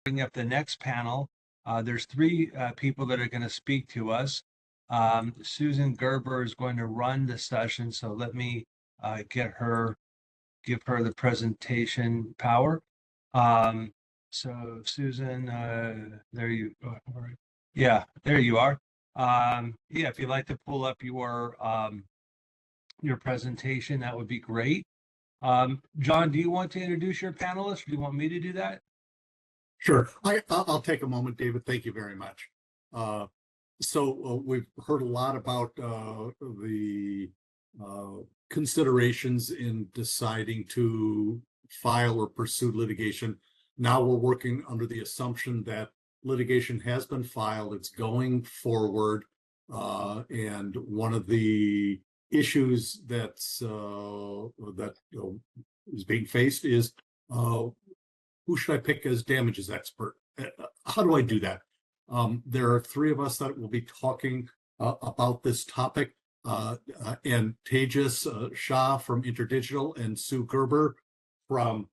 bring up the next panel. There's three people that are going to speak to us. Susan Gerber is going to run the session, so let me give her the presentation power. So Susan, there you are. Yeah, there you are. Yeah, if you'd like to pull up your presentation, that would be great. John, do you want to introduce your panelists, or do you want me to do that? Sure. I'll take a moment, David. Thank you very much. We've heard a lot about the considerations in deciding to file or pursue litigation. Now we're working under the assumption that litigation has been filed, it's going forward, and one of the issues that is being faced is who should I pick as damages expert? How do I do that? There are three of us that will be talking about this topic, and Tejas Shah from Interdigital and Sue Gerber from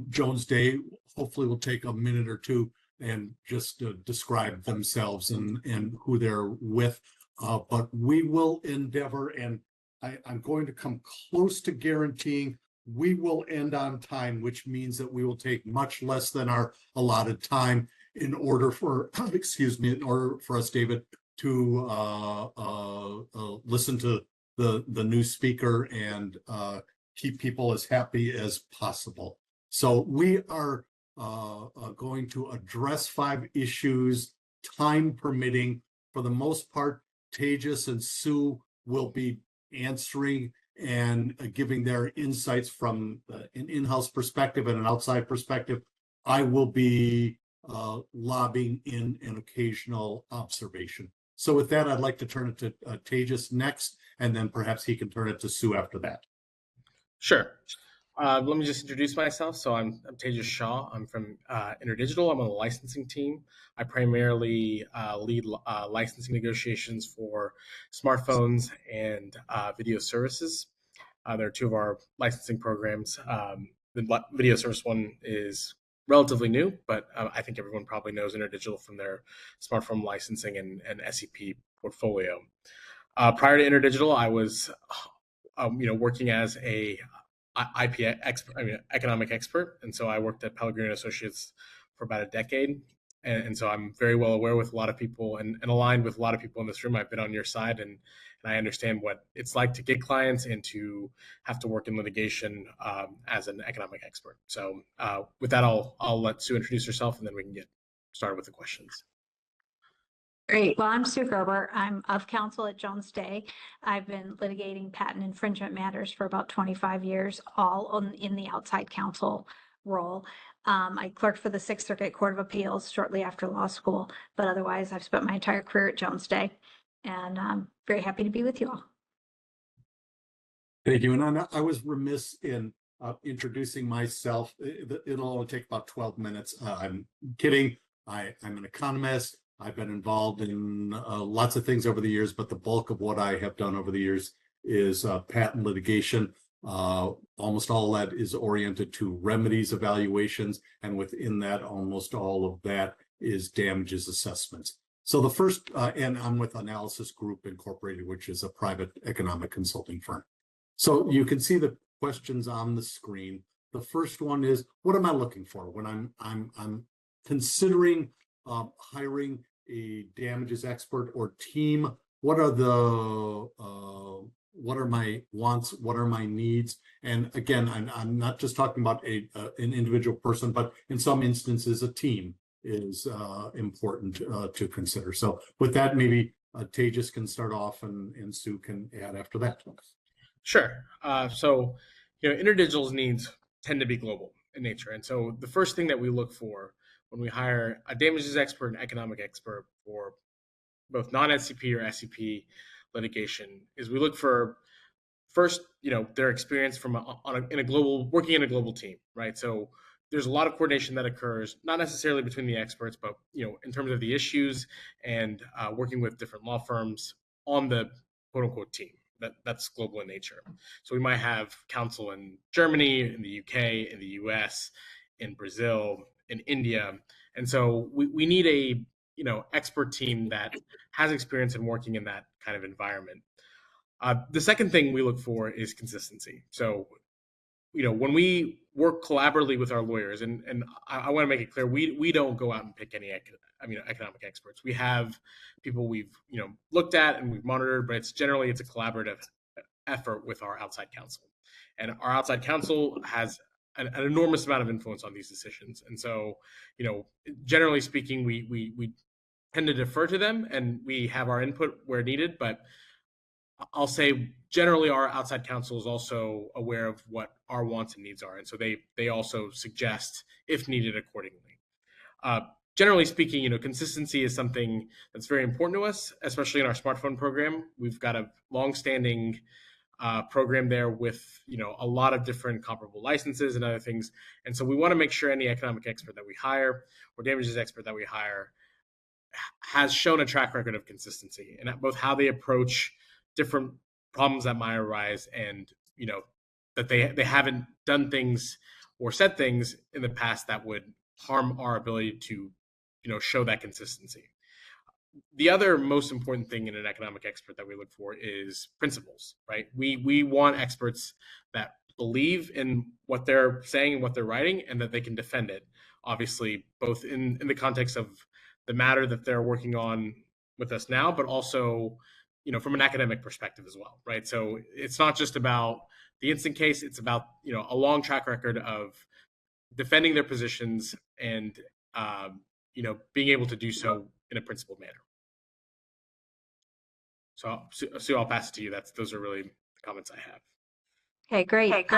Jones Day hopefully will take a minute or two and just describe themselves and who they're with. But we will endeavor, and I'm going to come close to guaranteeing we will end on time, which means that we will take much less than our allotted time in order for, in order for us, David, to listen to the new speaker and keep people as happy as possible. So we are going to address 5 issues, time permitting. For the most part, Tejas and Sue will be answering and giving their insights from an in-house perspective and an outside perspective. I will be lobbying in an occasional observation. So with that, I'd like to turn it to Tejas next, and then perhaps he can turn it to Sue after that. Sure. Let me just introduce myself. So I'm Tejas Shah. I'm from Interdigital. I'm on the licensing team. I primarily lead licensing negotiations for smartphones and video services. There are 2 of our licensing programs. The video service one is relatively new, but I think everyone probably knows Interdigital from their smartphone licensing and SEP portfolio. Prior to Interdigital, I was working as a economic expert, and so I worked at Pellegrino Associates for about a decade, and so I'm very well aware with a lot of people and aligned with a lot of people in this room. I've been on your side, and I understand what it's like to get clients and to have to work in litigation as an economic expert. So with that, I'll let Sue introduce herself, and then we can get started with the questions. Great. Well, I'm Sue Gerber. I'm of counsel at Jones Day. I've been litigating patent infringement matters for about 25 years, all in the outside counsel role. I clerked for the Sixth Circuit Court of Appeals shortly after law school, but otherwise I've spent my entire career at Jones Day, and I'm very happy to be with you all. Thank you. And I was remiss in introducing myself. It'll only take about 12 minutes. I'm kidding. I'm an economist. I've been involved in lots of things over the years, but the bulk of what I have done over the years is patent litigation. Almost all that is oriented to remedies evaluations, and within that, almost all of that is damages assessments. So the first, and I'm with Analysis Group Incorporated, which is a private economic consulting firm. So you can see the questions on the screen. The first one is, what am I looking for when I'm considering hiring a damages expert or team? What are my wants? What are my needs? And again, I'm not just talking about an individual person, but in some instances, a team is important to consider. So with that, maybe Tejas can start off, and Sue can add after that. Sure. So Interdigital's needs tend to be global in nature, and so the first thing that we look for when we hire a damages expert and economic expert for both non-SCP or SCP litigation is we look for first, their experience from working in a global team, right? So there's a lot of coordination that occurs, not necessarily between the experts, but in terms of the issues and working with different law firms on the quote unquote team. That's global in nature. So we might have counsel in Germany, in the UK, in the US, in Brazil, in India, And so we need a, expert team that has experience in working in that kind of environment. The second thing we look for is consistency. So, when we work collaboratively with our lawyers, and I want to make it clear, we don't go out and pick any economic experts. We have people we've looked at and we've monitored, but it's a collaborative effort with our outside counsel, and our outside counsel has an enormous amount of influence on these decisions. And so, generally speaking, we tend to defer to them, and we have our input where needed. But I'll say generally our outside counsel is also aware of what our wants and needs are, and so they also suggest if needed accordingly. Generally speaking, consistency is something that's very important to us, especially in our smartphone program. We've got a long-standing program there with a lot of different comparable licenses and other things, and so we want to make sure any economic expert that we hire or damages expert that we hire has shown a track record of consistency in both how they approach different problems that might arise, and that they haven't done things or said things in the past that would harm our ability to show that consistency. The other most important thing in an economic expert that we look for is principles, right? We want experts that believe in what they're saying and what they're writing, and that they can defend it, obviously, both in the context of the matter that they're working on with us now, but also from an academic perspective as well, right? So it's not just about the instant case, it's about a long track record of defending their positions and being able to do so in a principled manner. So Sue, I'll pass it to you. Those are really the comments I have. Okay, great.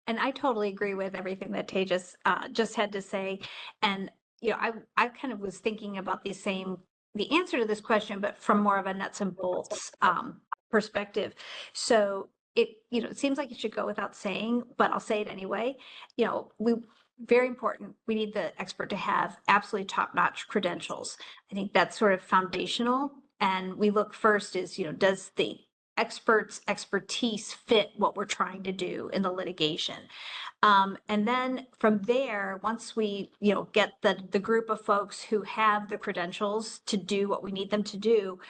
And I totally agree with everything that Tejas just had to say. And I kind of was thinking about the answer to this question, but from more of a nuts and bolts perspective. So it seems like it should go without saying, but I'll say it anyway. Very important. We need the expert to have absolutely top-notch credentials. I think that's sort of foundational. And we look first is, does the expert's expertise fit what we're trying to do in the litigation? And then from there, once we, get the group of folks who have the credentials to do what we need them to do,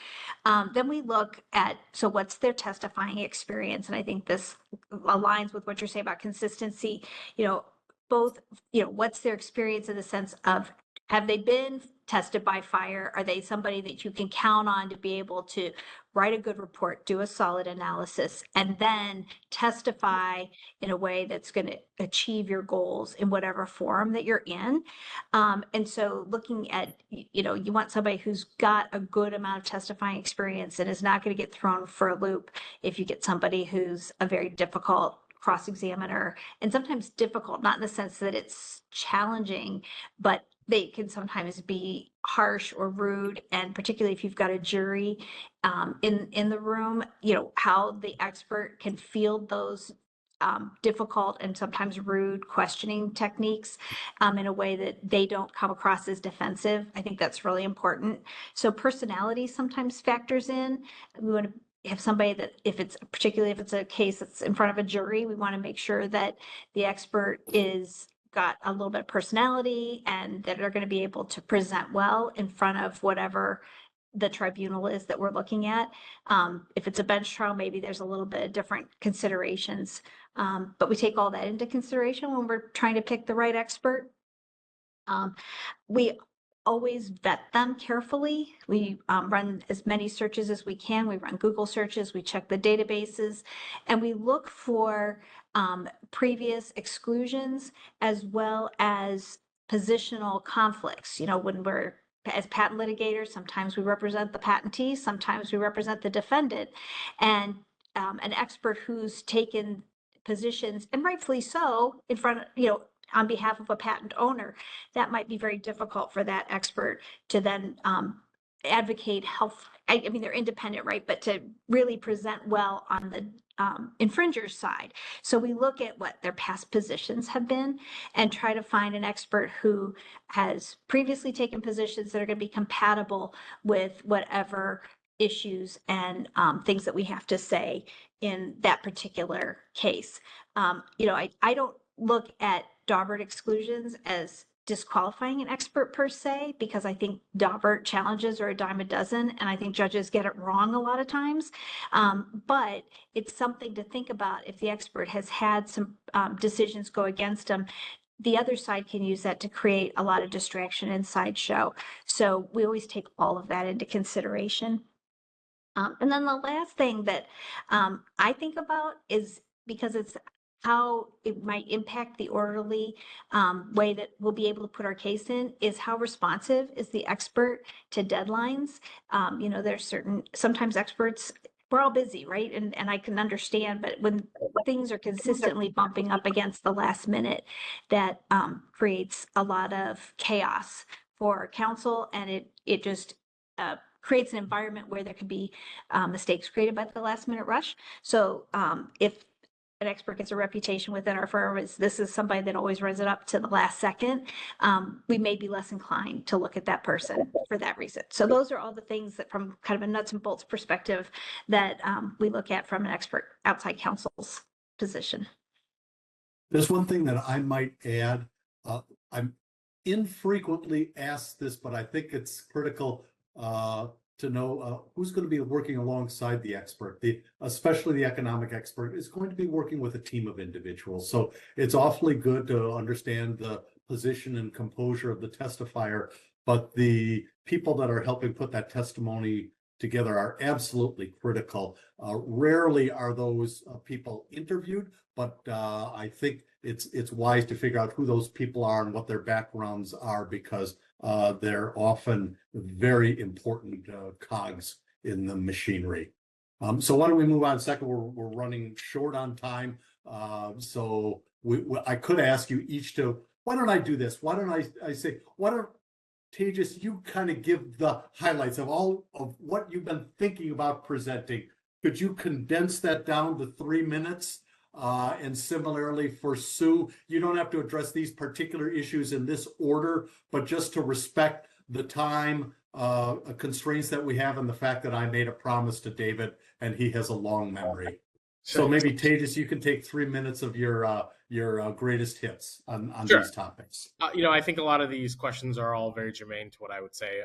then we look at, so what's their testifying experience? And I think this aligns with what you're saying about consistency, both, what's their experience in the sense of, have they been tested by fire? Are they somebody that you can count on to be able to write a good report, do a solid analysis, and then testify in a way that's going to achieve your goals in whatever forum that you're in? And so looking at, you want somebody who's got a good amount of testifying experience and is not going to get thrown for a loop if you get somebody who's a very difficult cross-examiner, and sometimes difficult, not in the sense that it's challenging, but they can sometimes be harsh or rude. And particularly if you've got a jury in the room, how the expert can field those difficult and sometimes rude questioning techniques in a way that they don't come across as defensive. I think that's really important. So personality sometimes factors in. We want to have somebody that, particularly if it's a case that's in front of a jury, we want to make sure that the expert is got a little bit of personality and that are going to be able to present well in front of whatever the tribunal is that we're looking at. If it's a bench trial, maybe there's a little bit of different considerations, but we take all that into consideration when we're trying to pick the right expert. We always vet them carefully. We run as many searches as we can. We run Google searches, we check the databases, and we look for previous exclusions as well as positional conflicts. When we're, as patent litigators, sometimes we represent the patentee, sometimes we represent the defendant, and an expert who's taken positions, and rightfully so, in front of, on behalf of a patent owner, that might be very difficult for that expert to then advocate health. I mean, they're independent, right? But to really present well on the infringer's side. So we look at what their past positions have been and try to find an expert who has previously taken positions that are going to be compatible with whatever issues and things that we have to say in that particular case. I don't look at Daubert exclusions as disqualifying an expert per se, because I think Daubert challenges are a dime a dozen, and I think judges get it wrong a lot of times. But it's something to think about. If the expert has had some decisions go against them, the other side can use that to create a lot of distraction and sideshow. So we always take all of that into consideration. And then the last thing that I think about is, because it's how it might impact the orderly way that we'll be able to put our case in, is how responsive is the expert to deadlines. There's sometimes experts, we're all busy, right? And I can understand, but when things are consistently bumping up against the last minute, that creates a lot of chaos for counsel, and it just creates an environment where there could be mistakes created by the last minute rush. So if an expert gets a reputation within our firm as this is somebody that always runs it up to the last second, we may be less inclined to look at that person for that reason. So those are all the things that, from kind of a nuts and bolts perspective, that we look at from an expert outside counsel's position. There's one thing that I might add. I'm infrequently asked this, but I think it's critical to know who's going to be working alongside the expert. Especially the economic expert is going to be working with a team of individuals. So it's awfully good to understand the position and composure of the testifier, but the people that are helping put that testimony together are absolutely critical. Rarely are those people interviewed, but I think it's wise to figure out who those people are and what their backgrounds are, because they're often very important cogs in the machinery. So why don't we move on? Second, we're running short on time. So I could ask you each to, why don't I do this? Why don't I say, why don't Tejas, you kind of give the highlights of all of what you've been thinking about presenting. Could you condense that down to 3 minutes? And similarly for Sue, you don't have to address these particular issues in this order, but just to respect the time constraints that we have, and the fact that I made a promise to David and he has a long memory. So maybe Tejas, you can take 3 minutes of your greatest hits on Sure. these topics. I think a lot of these questions are all very germane to what I would say.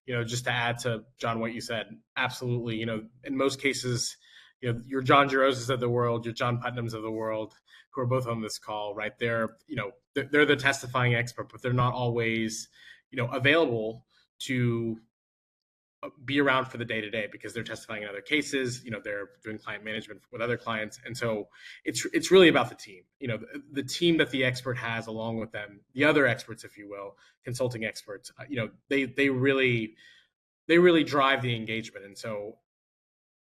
Just to add to John, what you said, absolutely. In most cases, your John Jaroses of the world, your John Putnams of the world, who are both on this call, right? They're the testifying expert, but they're not always, available to be around for the day-to-day, because they're testifying in other cases, they're doing client management with other clients. And so it's really about the team, the team that the expert has along with them, the other experts, if you will, consulting experts, they really drive the engagement. And so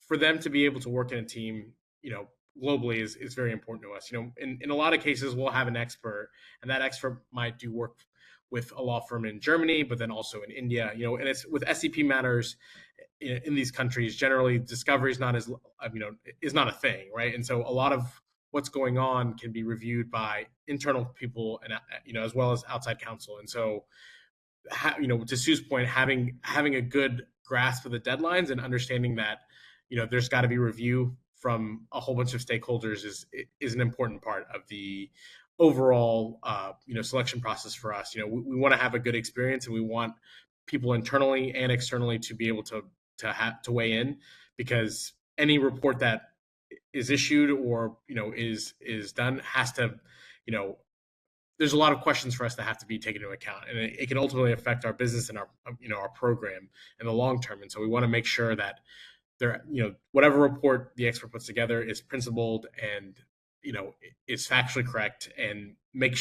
for them to be able to work in a team, globally is very important to us. In a lot of cases, we'll have an expert, and that expert might do work with a law firm in Germany, but then also in India, and it's with SEP matters in these countries, generally discovery is not is not a thing, right? And so a lot of what's going on can be reviewed by internal people and, as well as outside counsel. And so, to Sue's point, having a good grasp of the deadlines and understanding that, there's got to be review from a whole bunch of stakeholders is an important part of the overall, selection process for us. We want to have a good experience, and we want people internally and externally to be able to weigh in, because any report that is issued or, is done has to, there's a lot of questions for us that have to be taken into account, and it can ultimately affect our business and our program in the long term. And so we want to make sure that whatever report the expert puts together is principled and, is factually correct, and make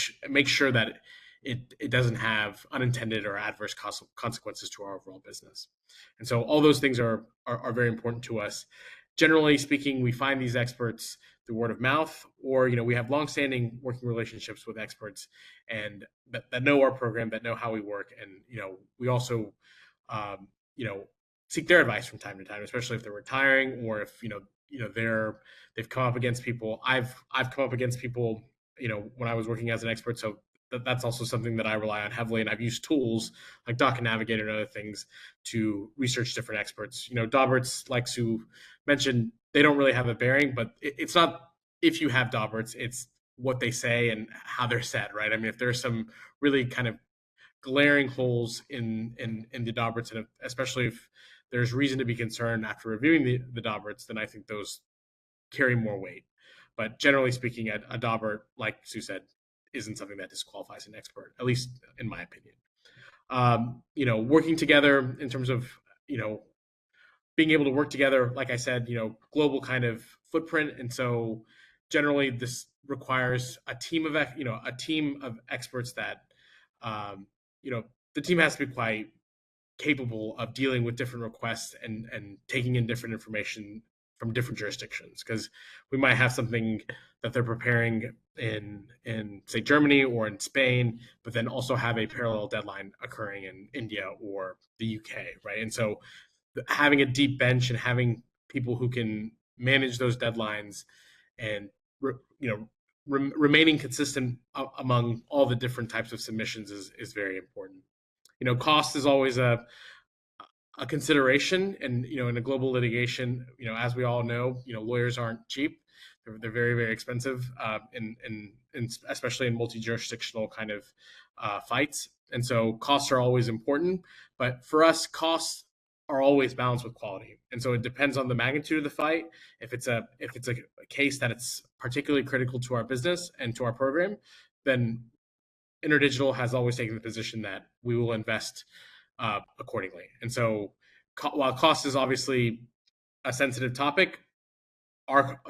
sure that it doesn't have unintended or adverse consequences to our overall business. And so all those things are very important to us. Generally speaking, we find these experts through word of mouth, or, we have longstanding working relationships with experts and that know our program, that know how we work. And, we also, seek their advice from time to time, especially if they're retiring, or if, they've come up against people. I've come up against people, when I was working as an expert. So that's also something that I rely on heavily. And I've used tools like Docket Navigator and other things to research different experts. Dauberts, like Sue mentioned, they don't really have a bearing, but it's not if you have Dauberts, it's what they say and how they're said, right? I mean, if there's some really kind of glaring holes in the Dauberts, and especially if there's reason to be concerned after reviewing the Dauberts, then I think those carry more weight. But generally speaking, a Daubert, like Sue said, isn't something that disqualifies an expert, at least in my opinion. Working together in terms of, being able to work together, like I said, global kind of footprint. And so generally this requires a team of experts that, the team has to be quite capable of dealing with different requests and taking in different information from different jurisdictions, because we might have something that they're preparing in say Germany or in Spain, but then also have a parallel deadline occurring in India or the UK, right? And so having a deep bench and having people who can manage those deadlines and remaining consistent among all the different types of submissions is very important. Cost is always a consideration, and in a global litigation, as we all know, lawyers aren't cheap. They're very, very expensive, in especially in multi-jurisdictional kind of fights. And so costs are always important, but for us, costs are always balanced with quality. And so it depends on the magnitude of the fight. If it's a case that it's particularly critical to our business and to our program, then Interdigital has always taken the position that we will invest accordingly. And so while cost is obviously a sensitive topic,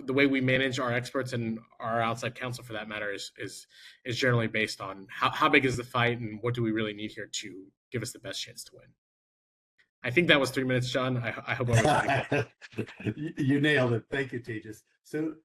the way we manage our experts and our outside counsel, for that matter, is generally based on how big is the fight and what do we really need here to give us the best chance to win. I think that was 3 minutes, John. I hope I was pretty You nailed it. Thank you, Tejas. So,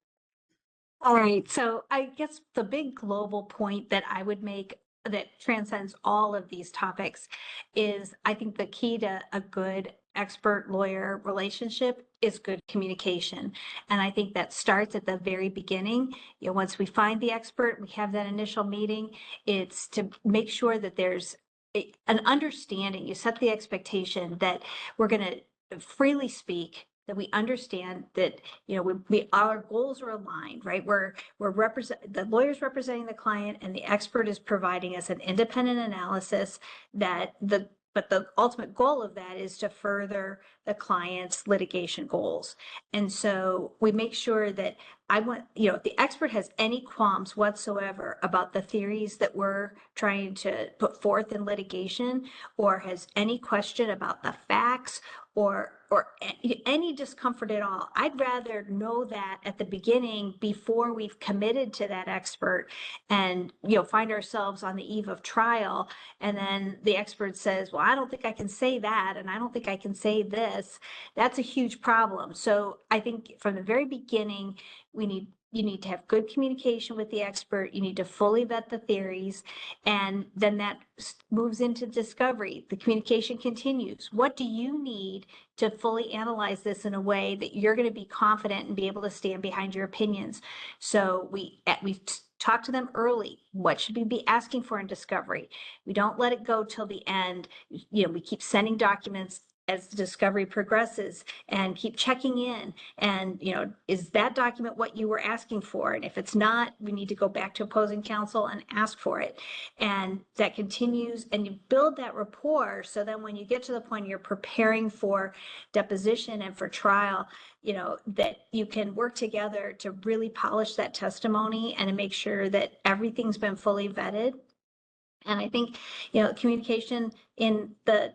all right. So I guess the big global point that I would make that transcends all of these topics is I think the key to a good expert lawyer relationship is good communication. And I think that starts at the very beginning. Once we find the expert, we have that initial meeting, it's to make sure that there's an understanding. You set the expectation that we're going to freely speak, that we understand that our goals are aligned, right? We're the lawyer's representing the client, and the expert is providing us an independent analysis but the ultimate goal of that is to further the client's litigation goals. And so we make sure that if the expert has any qualms whatsoever about the theories that we're trying to put forth in litigation, or has any question about the facts or any discomfort at all, I'd rather know that at the beginning before we've committed to that expert and find ourselves on the eve of trial, and then the expert says, well, I don't think I can say that, and I don't think I can say this. That's a huge problem. So I think from the very beginning, you need to have good communication with the expert. You need to fully vet the theories, and then that moves into discovery. The communication continues. What do you need to fully analyze this in a way that you're going to be confident and be able to stand behind your opinions? So we talk to them early. What should we be asking for in discovery? We don't let it go till the end. We keep sending documents as the discovery progresses and keep checking in. And, is that document what you were asking for? And if it's not, we need to go back to opposing counsel and ask for it. And that continues, and you build that rapport. So then when you get to the point you're preparing for deposition and for trial, that you can work together to really polish that testimony and to make sure that everything's been fully vetted. And I think, communication in the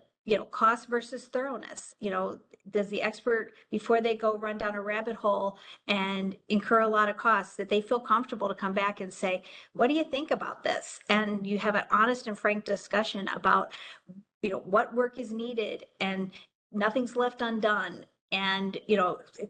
cost versus thoroughness. Does the expert, before they go run down a rabbit hole and incur a lot of costs, that they feel comfortable to come back and say, what do you think about this? And you have an honest and frank discussion about, what work is needed, and nothing's left undone. And,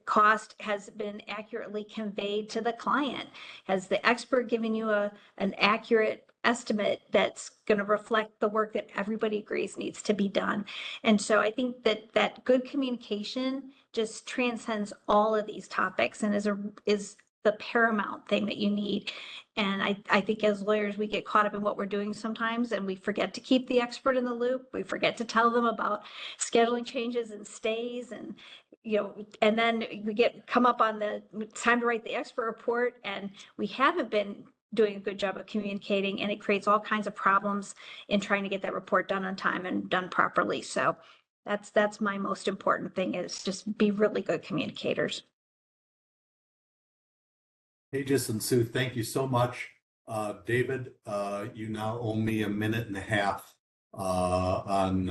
cost has been accurately conveyed to the client. Has the expert given you an accurate estimate that's going to reflect the work that everybody agrees needs to be done? And so I think that good communication just transcends all of these topics and is the paramount thing that you need. And I think as lawyers, we get caught up in what we're doing sometimes, and we forget to keep the expert in the loop. We forget to tell them about scheduling changes and stays, and and then we come up on it's time to write the expert report, and we haven't been doing a good job of communicating, and it creates all kinds of problems in trying to get that report done on time and done properly. So that's my most important thing, is just be really good communicators. Tejas and Sue, thank you so much. David, you now owe me a minute and a half on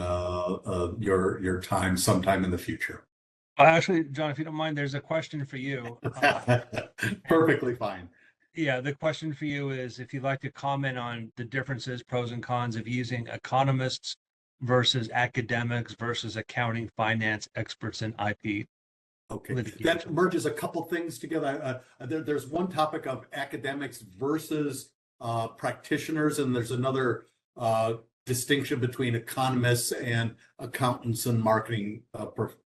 your time sometime in the future. Actually, John, if you don't mind, there's a question for you. Perfectly fine. Yeah, the question for you is if you'd like to comment on the differences, pros and cons of using economists versus academics versus accounting, finance experts in IP. Okay, litigation. that merges a couple things together. There's one topic of academics versus practitioners, and there's another distinction between economists and accountants and marketing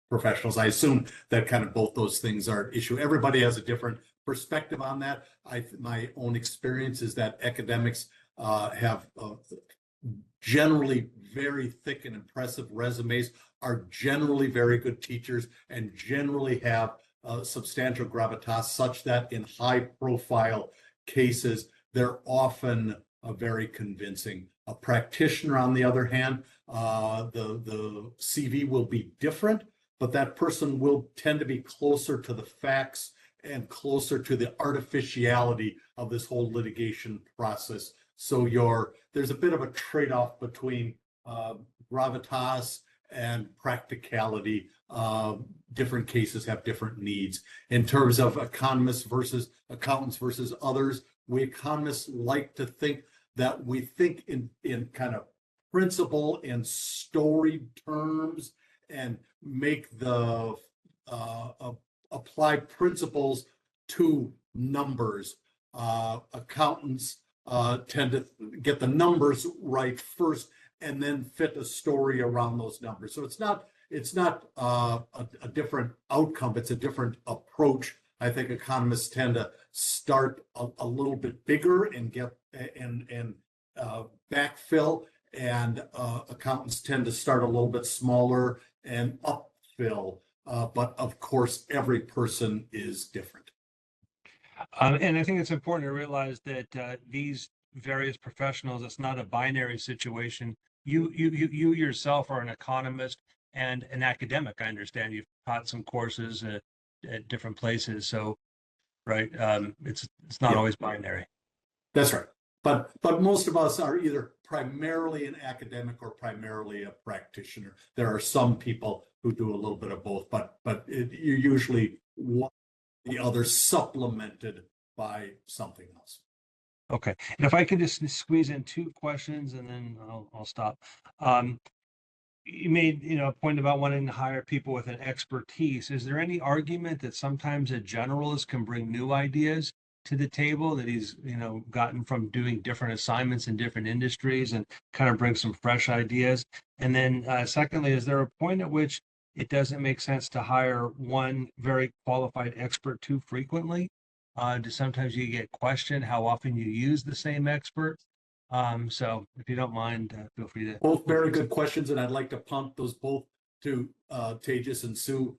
professionals. I assume that kind of both those things are an issue. Everybody has a different perspective on that. My own experience is that academics have generally very thick and impressive resumes, are generally very good teachers, and generally have substantial gravitas, such that in high profile cases, they're often very convincing. A practitioner, on the other hand, the CV will be different, but that person will tend to be closer to the facts and closer to the artificiality of this whole litigation process. So there's a bit of a trade-off between gravitas and practicality. Different cases have different needs. In terms of economists versus accountants versus others, we economists like to think that we think in kind of principle and story terms, and make the apply principles to numbers. Accountants tend to get the numbers right first and then fit a story around those numbers. So it's not a different outcome, it's a different approach. I think economists tend to start a little bit bigger and get and backfill, and accountants tend to start a little bit smaller and upfill. But of course, every person is different. And I think it's important to realize that these various professionals, it's not a binary situation. You yourself are an economist and an academic. I understand you've taught some courses at different places. So, right, it's not always binary. That's right. But most of us are either primarily an academic or primarily a practitioner. There are some people who do a little bit of both, but you're usually one the other supplemented by something else. Okay, and if I could just squeeze in two questions and then I'll stop. You made a point about wanting to hire people with an expertise. Is there any argument that sometimes a generalist can bring new ideas to the table that he's gotten from doing different assignments in different industries and kind of bring some fresh ideas? And then secondly, is there a point at which it doesn't make sense to hire one very qualified expert too frequently? Do sometimes you get questioned how often you use the same expert? So if you don't mind, feel free to. Both very good questions, and I'd like to punt those both to Tejas and Sue.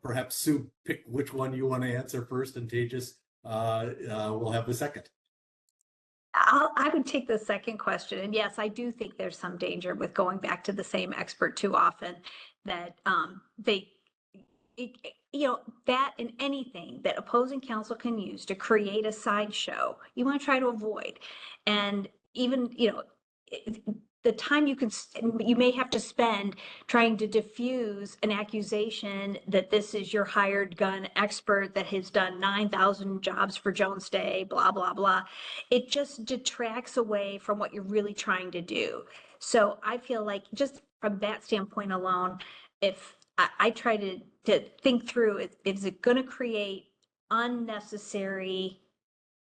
Perhaps Sue, pick which one you want to answer first, and Tejas will have the second. I would take the second question. And yes, I do think there's some danger with going back to the same expert too often, that that in anything that opposing counsel can use to create a sideshow, you want to try to avoid. And even, the time you may have to spend trying to diffuse an accusation that this is your hired gun expert that has done 9,000 jobs for Jones Day, blah, blah, blah. It just detracts away from what you're really trying to do. So I feel like just from that standpoint alone, if I try to think through, is it going to create unnecessary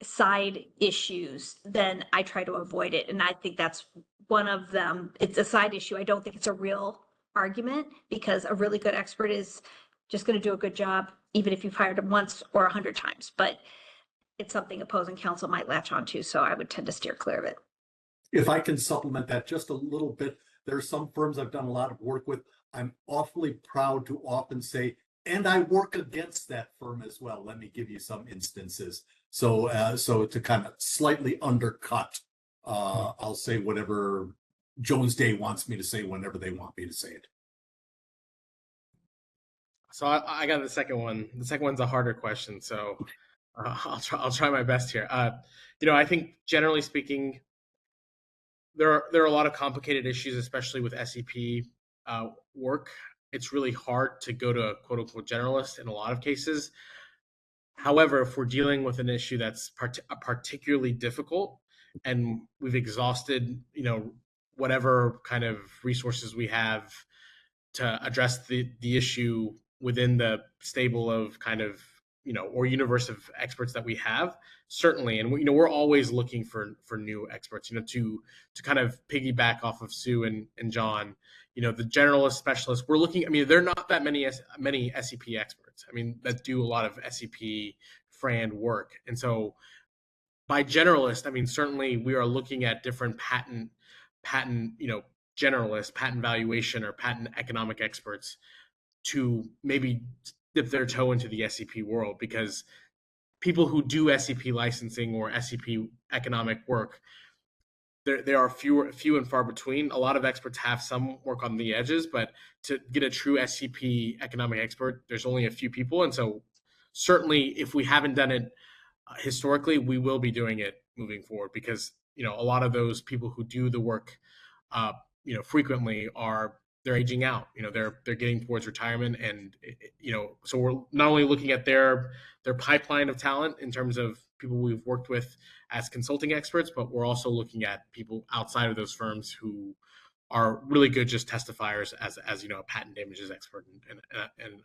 side issues, then I try to avoid it. And I think that's one of them. It's a side issue. I don't think it's a real argument, because a really good expert is just going to do a good job, even if you've hired him once or 100 times. But it's something opposing counsel might latch onto. So I would tend to steer clear of it. If I can supplement that just a little bit, there are some firms I've done a lot of work with. I'm awfully proud to often say, and I work against that firm as well. Let me give you some instances. So to kind of slightly undercut, I'll say whatever Jones Day wants me to say whenever they want me to say it. So I got the second one. The second one's a harder question, so I'll try my best here. I think generally speaking, there are a lot of complicated issues, especially with SEP work. It's really hard to go to a quote unquote generalist in a lot of cases. However, if we're dealing with an issue that's particularly difficult and we've exhausted, whatever kind of resources we have to address the issue within the stable of kind of, or universe of experts that we have, certainly. And we're always looking for new experts, to kind of piggyback off of Sue and John, the generalist specialists we're looking, there are not that many SEP experts, that do a lot of SEP FRAND work. And so by generalist, certainly we are looking at different patent, generalists, patent valuation or patent economic experts to maybe dip their toe into the SEP world, because people who do SEP licensing or SEP economic work, there are few and far between. A lot of experts have some work on the edges, but to get a true SEP economic expert, there's only a few people. And so certainly if we haven't done it historically, we will be doing it moving forward, because a lot of those people who do the work frequently they're aging out, they're getting towards retirement. And, so we're not only looking at their pipeline of talent in terms of people we've worked with as consulting experts, but we're also looking at people outside of those firms who are really good just testifiers as a patent damages expert and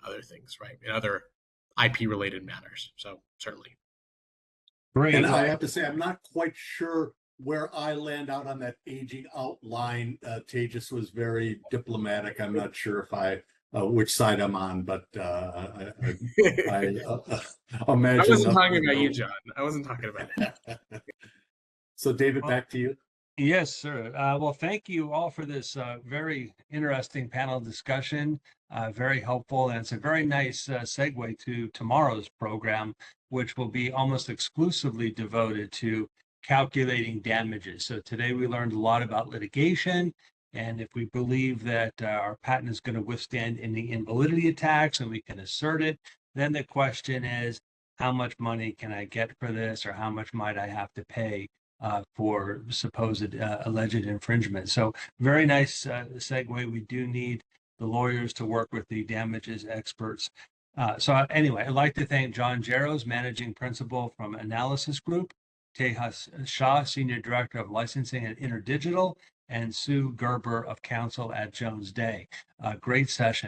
other things, right? And other IP related matters. So certainly. Great. And I have to say, I'm not quite sure where I land out on that aging out line. Tejas was very diplomatic. I'm not sure if which side I'm on, but I imagine. I wasn't talking about you, John. I wasn't talking about it. So David, back to you. Yes, sir. Well, thank you all for this very interesting panel discussion. Very helpful, and it's a very nice segue to tomorrow's program, which will be almost exclusively devoted to calculating damages. So today we learned a lot about litigation, and if we believe that our patent is going to withstand any invalidity attacks and we can assert it, then the question is, how much money can I get for this, or how much might I have to pay for supposed alleged infringement? So very nice segue. We do need the lawyers to work with the damages experts. So anyway, I'd like to thank John Jarosz, Managing Principal from Analysis Group, Tejas Shah, Senior Director of Licensing at Interdigital, and Sue Gerber of Counsel at Jones Day. Great session.